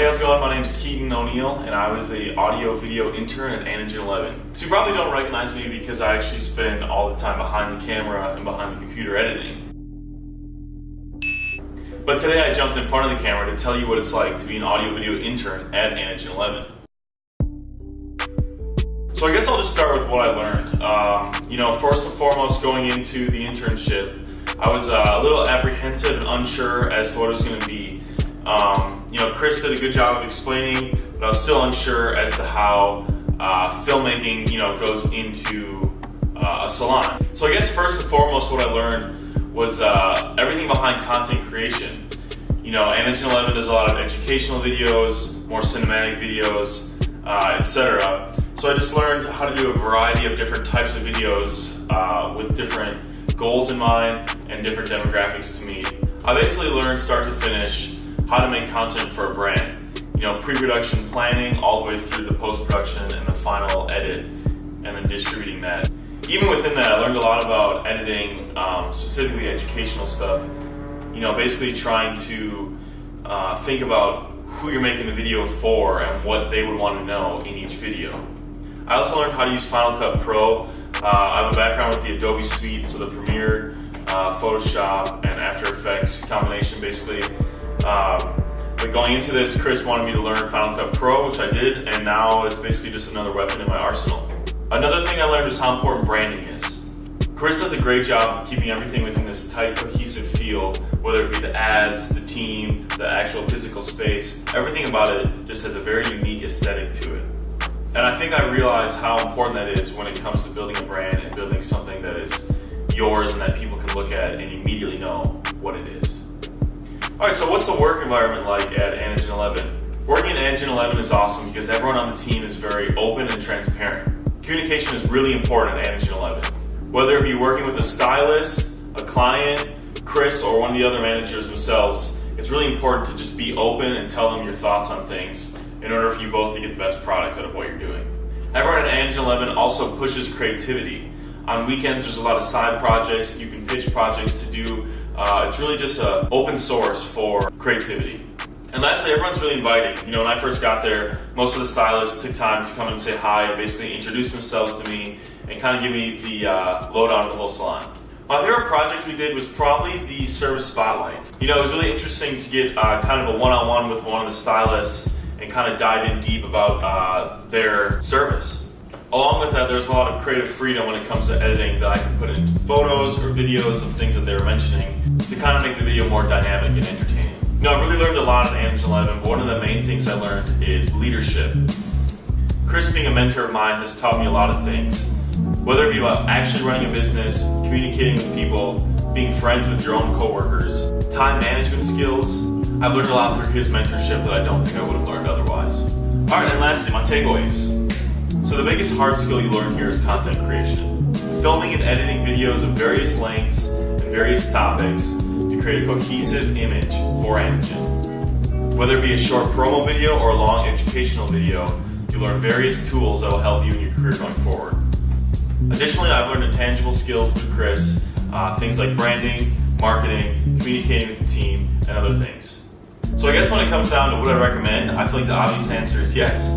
Hey, how's it going? My name's Keaton O'Neill, and I was the audio video intern at Anagen 11. So you probably don't recognize me because I actually spend all the time behind the camera and behind the computer editing. But today I jumped in front of the camera to tell you what it's like to be an audio video intern at Anagen 11. So I guess I'll just start with what I learned. First and foremost, going into the internship, I was a little apprehensive and unsure as to what it was going to be. Chris did a good job of explaining, but I was still unsure as to how filmmaking, goes into a salon. So I guess first and foremost, what I learned was everything behind content creation. Anagen 11 does a lot of educational videos, more cinematic videos, etc. So I just learned how to do a variety of different types of videos with different goals in mind and different demographics to meet. I basically learned start to finish how to make content for a brand. Pre-production planning all the way through the post-production and the final edit, and then distributing that. Even within that, I learned a lot about editing, specifically educational stuff. Basically trying to think about who you're making the video for and what they would want to know in each video. I also learned how to use Final Cut Pro. I have a background with the Adobe suite, so the Premiere, Photoshop, and After Effects combination basically. But going into this, Chris wanted me to learn Final Cut Pro, which I did, and now it's basically just another weapon in my arsenal. Another thing I learned is how important branding is. Chris does a great job of keeping everything within this tight, cohesive feel, whether it be the ads, the team, the actual physical space. Everything about it just has a very unique aesthetic to it. And I think I realized how important that is when it comes to building a brand and building something that is yours and that people can look at and immediately know what it is. Alright, so what's the work environment like at Anagen 11? Working at Anagen 11 is awesome because everyone on the team is very open and transparent. Communication is really important at Anagen 11. Whether it be working with a stylist, a client, Chris, or one of the other managers themselves, it's really important to just be open and tell them your thoughts on things in order for you both to get the best product out of what you're doing. Everyone at Anagen 11 also pushes creativity. On weekends, there's a lot of side projects. You can pitch projects to do. It's really just an open source for creativity. And lastly, everyone's really inviting. When I first got there, most of the stylists took time to come and say hi and basically introduce themselves to me and kind of give me the lowdown of the whole salon. My favorite project we did was probably the service spotlight. It was really interesting to get kind of a one-on-one with one of the stylists and kind of dive in deep about their service. Along with that, there's a lot of creative freedom when it comes to editing that I can put into photos or videos of things that they were mentioning to kind of make the video more dynamic and entertaining. I really learned a lot at Anagen 11, but one of the main things I learned is leadership. Chris, being a mentor of mine, has taught me a lot of things. Whether it be about actually running a business, communicating with people, being friends with your own coworkers, time management skills, I've learned a lot through his mentorship that I don't think I would have learned otherwise. Alright, and lastly, my takeaways. So the biggest hard skill you learn here is content creation. Filming and editing videos of various lengths and various topics to create a cohesive image for Anagen. Whether it be a short promo video or a long educational video, you learn various tools that will help you in your career going forward. Additionally, I've learned intangible skills through Chris, things like branding, marketing, communicating with the team, and other things. So I guess when it comes down to what I recommend, I feel like the obvious answer is yes.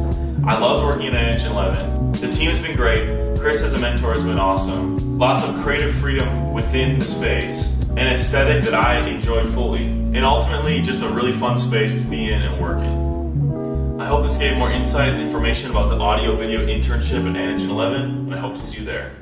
I loved working at Anagen 11. The team has been great. Chris as a mentor has been awesome. Lots of creative freedom within the space. An aesthetic that I enjoy fully. And ultimately, just a really fun space to be in and work in. I hope this gave more insight and information about the audio video internship at Anagen 11, and I hope to see you there.